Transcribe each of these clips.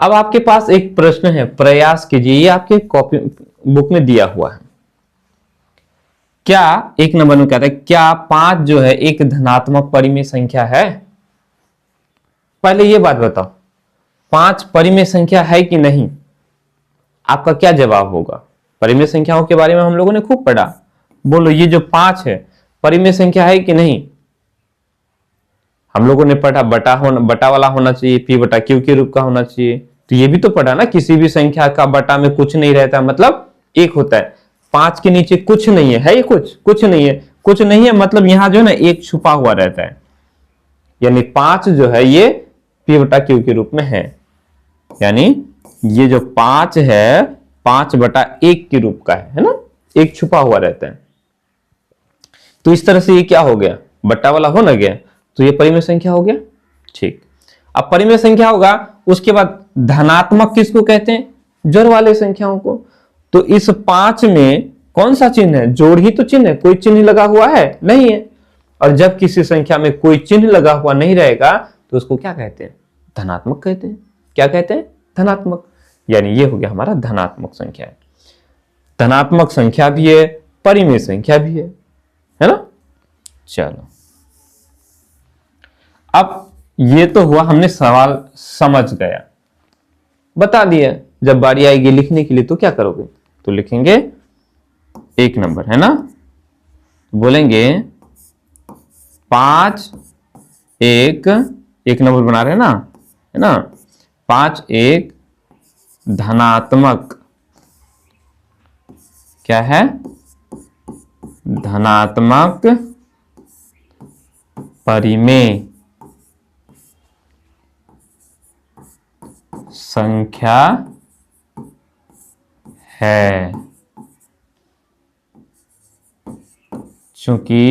अब आपके पास एक प्रश्न है, प्रयास कीजिए, ये आपके कॉपी बुक में दिया हुआ है। क्या एक नंबर में कहता है, क्या 5 जो है एक धनात्मक परिमेय संख्या है? पहले ये बात बताओ, 5 परिमेय संख्या है कि नहीं? आपका क्या जवाब होगा? परिमेय संख्याओं के बारे में हम लोगों ने खूब पढ़ा। बोलो, ये जो 5 है परिमेय संख्या है कि नहीं? हम लोगों ने पढ़ा बटा वाला होना चाहिए, पी बटा क्यू के रूप का होना चाहिए। तो ये भी तो पढ़ा ना, किसी भी संख्या का बटा में कुछ नहीं रहता, मतलब एक होता है। 5 के नीचे कुछ नहीं है ये कुछ नहीं है, कुछ नहीं है मतलब यहां जो है ना एक छुपा हुआ रहता है, यानी 5 जो है ये पी बटा क्यू के रूप में है, यानी ये जो 5 है 5 बटा 1 के रूप का है ना, एक छुपा हुआ रहता है। तो इस तरह से ये क्या हो गया, बट्टा वाला हो ना गया, तो ये परिमेय संख्या हो गया। ठीक, अब परिमेय संख्या होगा, उसके बाद धनात्मक किसको कहते हैं? जोड़ वाले संख्याओं को। तो इस 5 में कौन सा चिन्ह है? जोड़ ही तो चिन्ह है, कोई चिन्ह लगा हुआ है नहीं है। और जब किसी संख्या में कोई चिन्ह लगा हुआ नहीं रहेगा तो उसको क्या कहते हैं? धनात्मक कहते हैं। क्या कहते हैं? धनात्मक। यानी ये हो गया हमारा धनात्मक संख्या है। धनात्मक संख्या भी है, परिमेय संख्या भी है ना। चलो, अब ये तो हुआ, हमने सवाल समझ गया, बता दिया। जब बारी आएगी लिखने के लिए तो क्या करोगे? तो लिखेंगे 1 नंबर, है ना। बोलेंगे 5 1 नंबर बना रहे हैं ना, है ना। 5 1 धनात्मक, क्या है? धनात्मक परिमेय संख्या है, चूंकि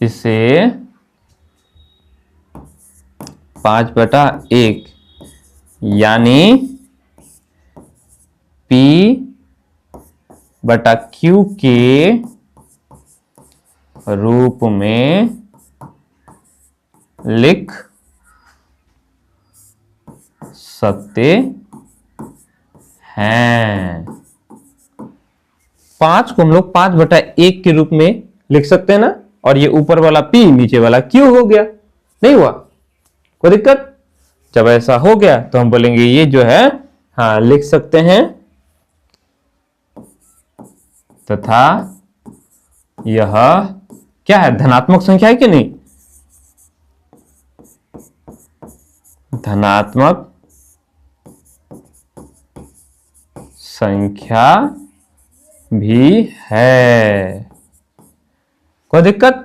इसे 5 बटा 1 यानी P बटा Q के रूप में लिख सकते हैं। 5 को हम लोग 5 बटा 1 के रूप में लिख सकते हैं ना, और ये ऊपर वाला P नीचे वाला Q हो गया। नहीं हुआ कोई दिक्कत? जब ऐसा हो गया तो हम बोलेंगे ये जो है, हाँ लिख सकते हैं, तथा यह क्या है? धनात्मक संख्या है कि नहीं? धनात्मक संख्या भी है। कोई दिक्कत?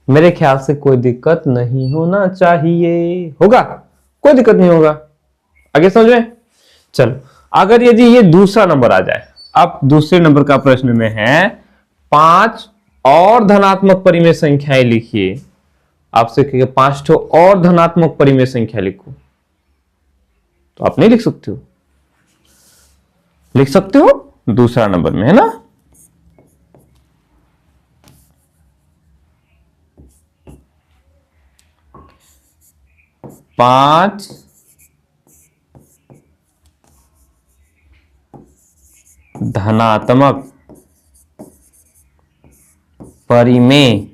मेरे ख्याल से कोई दिक्कत नहीं होना चाहिए। होगा? कोई दिक्कत नहीं होगा। आगे समझ में? चलो, अगर यदि ये दूसरा नंबर आ जाए, अब दूसरे नंबर का प्रश्न में है 5 और धनात्मक परिमेय संख्याएं लिखिए। आपसे कहेगा 5 ठो और धनात्मक परिमेय संख्या लिखो, तो आप नहीं लिख सकते हो? लिख सकते हो दूसरा नंबर में, है ना। पांच धनात्मक परिमेय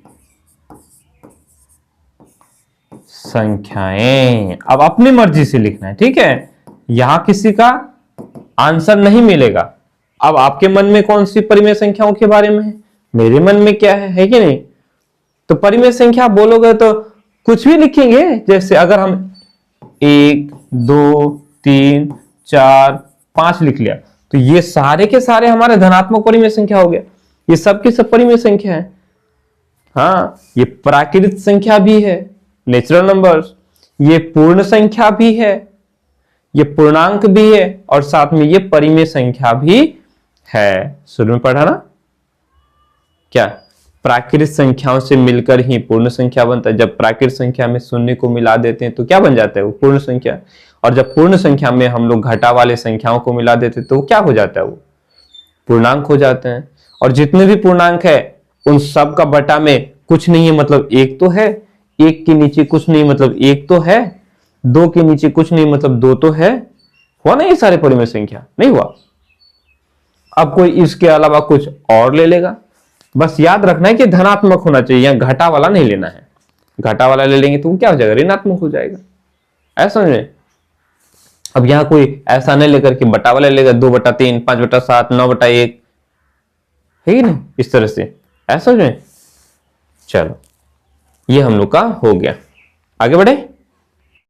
संख्याएं। अब अपनी मर्जी से लिखना है, ठीक है। यहां किसी का आंसर नहीं मिलेगा। अब आपके मन में कौन सी परिमेय संख्याओं के बारे में है, मेरे मन में क्या है कि नहीं? तो परिमेय संख्या बोलोगे तो कुछ भी लिखेंगे। जैसे अगर हम 1 2 3 4 5 लिख लिया तो ये सारे के सारे हमारे धनात्मक परिमेय संख्या हो गया। ये सब की सब परिमेय संख्या है। हाँ, ये प्राकृत संख्या भी है, नेचुरल नंबर्स, ये पूर्ण संख्या भी है, ये पूर्णांक भी है, और साथ में ये परिमेय संख्या भी है। शुरू में पढ़ा ना, क्या प्राकृत संख्याओं से मिलकर ही पूर्ण संख्या बनता है। जब प्राकृत संख्या में शून्य को मिला देते हैं तो क्या बन जाता है? वो पूर्ण संख्या। और जब पूर्ण संख्या में हम लोग घटा वाले संख्याओं को मिला देते हैं तो क्या हो जाता है? वो पूर्णांक हो जाते हैं। और जितने भी पूर्णांक है उन सब का बटा में कुछ नहीं है, मतलब एक तो है, एक के नीचे कुछ नहीं मतलब एक तो है, दो के नीचे कुछ नहीं मतलब दो तो है। हुआ ना ये सारे परिमेय संख्या? नहीं हुआ। अब कोई इसके अलावा कुछ और ले लेगा। बस याद रखना है कि धनात्मक होना चाहिए, यहां घटा वाला नहीं लेना है। घटा वाला ले लेंगे तो क्या हो जाएगा, ऋणात्मक हो जाएगा। ऐसा समझे? अब यहां कोई ऐसा नहीं लेकर के बटा वाला लेगा, 2/3, 5/7, 9/1, है कि नहीं, इस तरह से। ऐसा समझे? चलो ये हम लोग का हो गया, आगे बढ़े।